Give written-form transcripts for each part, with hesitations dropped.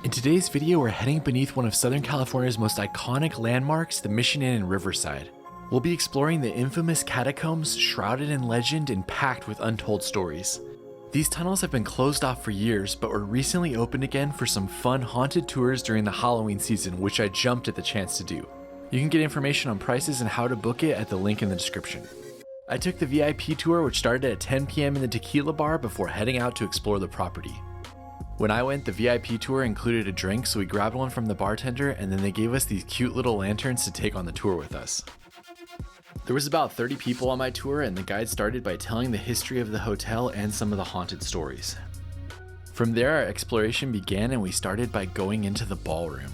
In today's video, we're heading beneath one of Southern California's most iconic landmarks, the Mission Inn in Riverside. We'll be exploring the infamous catacombs, shrouded in legend and packed with untold stories. These tunnels have been closed off for years, but were recently opened again for some fun haunted tours during the Halloween season, which I jumped at the chance to do. You can get information on prices and how to book it at the link in the description. I took the VIP tour, which started at 10 p.m. in the tequila bar before heading out to explore the property. When I went, the VIP tour included a drink, so we grabbed one from the bartender and then they gave us these cute little lanterns to take on the tour with us. There was about 30 people on my tour, and the guide started by telling the history of the hotel and some of the haunted stories. From there, our exploration began and we started by going into the ballroom.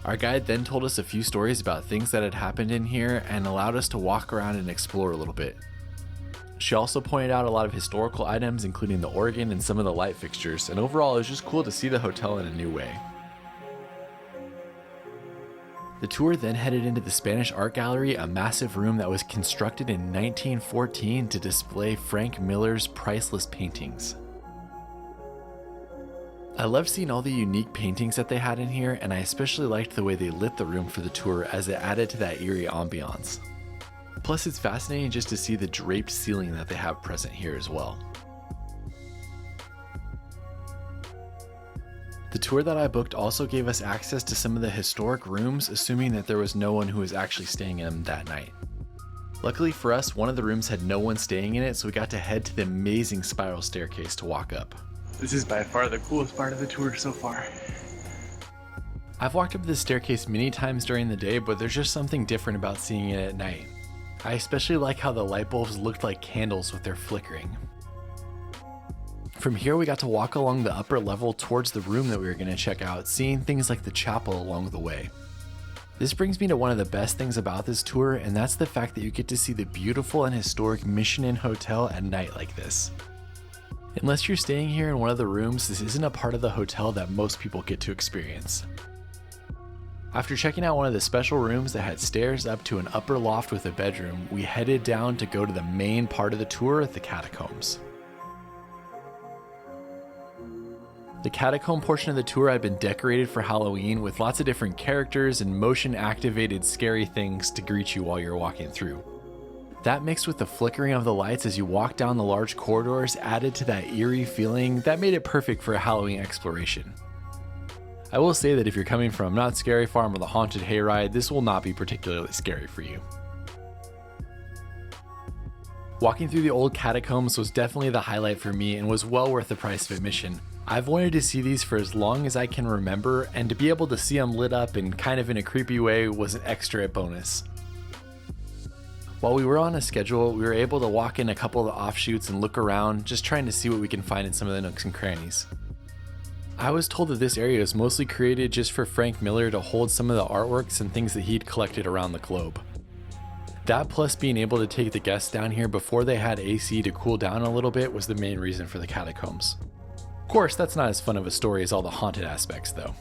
Our guide then told us a few stories about things that had happened in here and allowed us to walk around and explore a little bit. She also pointed out a lot of historical items, including the organ and some of the light fixtures, and overall it was just cool to see the hotel in a new way. The tour then headed into the Spanish Art Gallery, a massive room that was constructed in 1914 to display Frank Miller's priceless paintings. I loved seeing all the unique paintings that they had in here, and I especially liked the way they lit the room for the tour as it added to that eerie ambiance. Plus, it's fascinating just to see the draped ceiling that they have present here as well. The tour that I booked also gave us access to some of the historic rooms, assuming that there was no one who was actually staying in them that night. Luckily for us, one of the rooms had no one staying in it, so we got to head to the amazing spiral staircase to walk up. This is by far the coolest part of the tour so far. I've walked up this staircase many times during the day, but there's just something different about seeing it at night. I especially like how the light bulbs looked like candles with their flickering. From here, we got to walk along the upper level towards the room that we were going to check out, seeing things like the chapel along the way. This brings me to one of the best things about this tour, and that's the fact that you get to see the beautiful and historic Mission Inn Hotel at night like this. Unless you're staying here in one of the rooms, this isn't a part of the hotel that most people get to experience. After checking out one of the special rooms that had stairs up to an upper loft with a bedroom, we headed down to go to the main part of the tour, the Catacombs. The catacomb portion of the tour had been decorated for Halloween with lots of different characters and motion activated scary things to greet you while you're walking through. That mixed with the flickering of the lights as you walk down the large corridors added to that eerie feeling that made it perfect for a Halloween exploration. I will say that if you're coming from Not Scary Farm or the Haunted Hayride, this will not be particularly scary for you. Walking through the old catacombs was definitely the highlight for me and was well worth the price of admission. I've wanted to see these for as long as I can remember, and to be able to see them lit up and kind of in a creepy way was an extra bonus. While we were on a schedule, we were able to walk in a couple of the offshoots and look around, just trying to see what we can find in some of the nooks and crannies. I was told that this area is mostly created just for Frank Miller to hold some of the artworks and things that he'd collected around the globe. That plus being able to take the guests down here before they had AC to cool down a little bit was the main reason for the catacombs. Of course, that's not as fun of a story as all the haunted aspects though.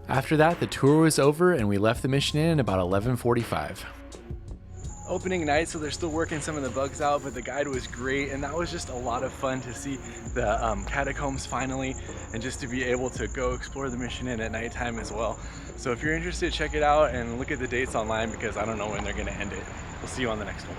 After that, the tour was over and we left the Mission Inn about 11:45. Opening night, so they're still working some of the bugs out, but the guide was great, and that was just a lot of fun to see the catacombs finally, and just to be able to go explore the Mission Inn at nighttime as well. So if you're interested, check it out and look at the dates online because I don't know when they're going to end it. We'll see you on the next one.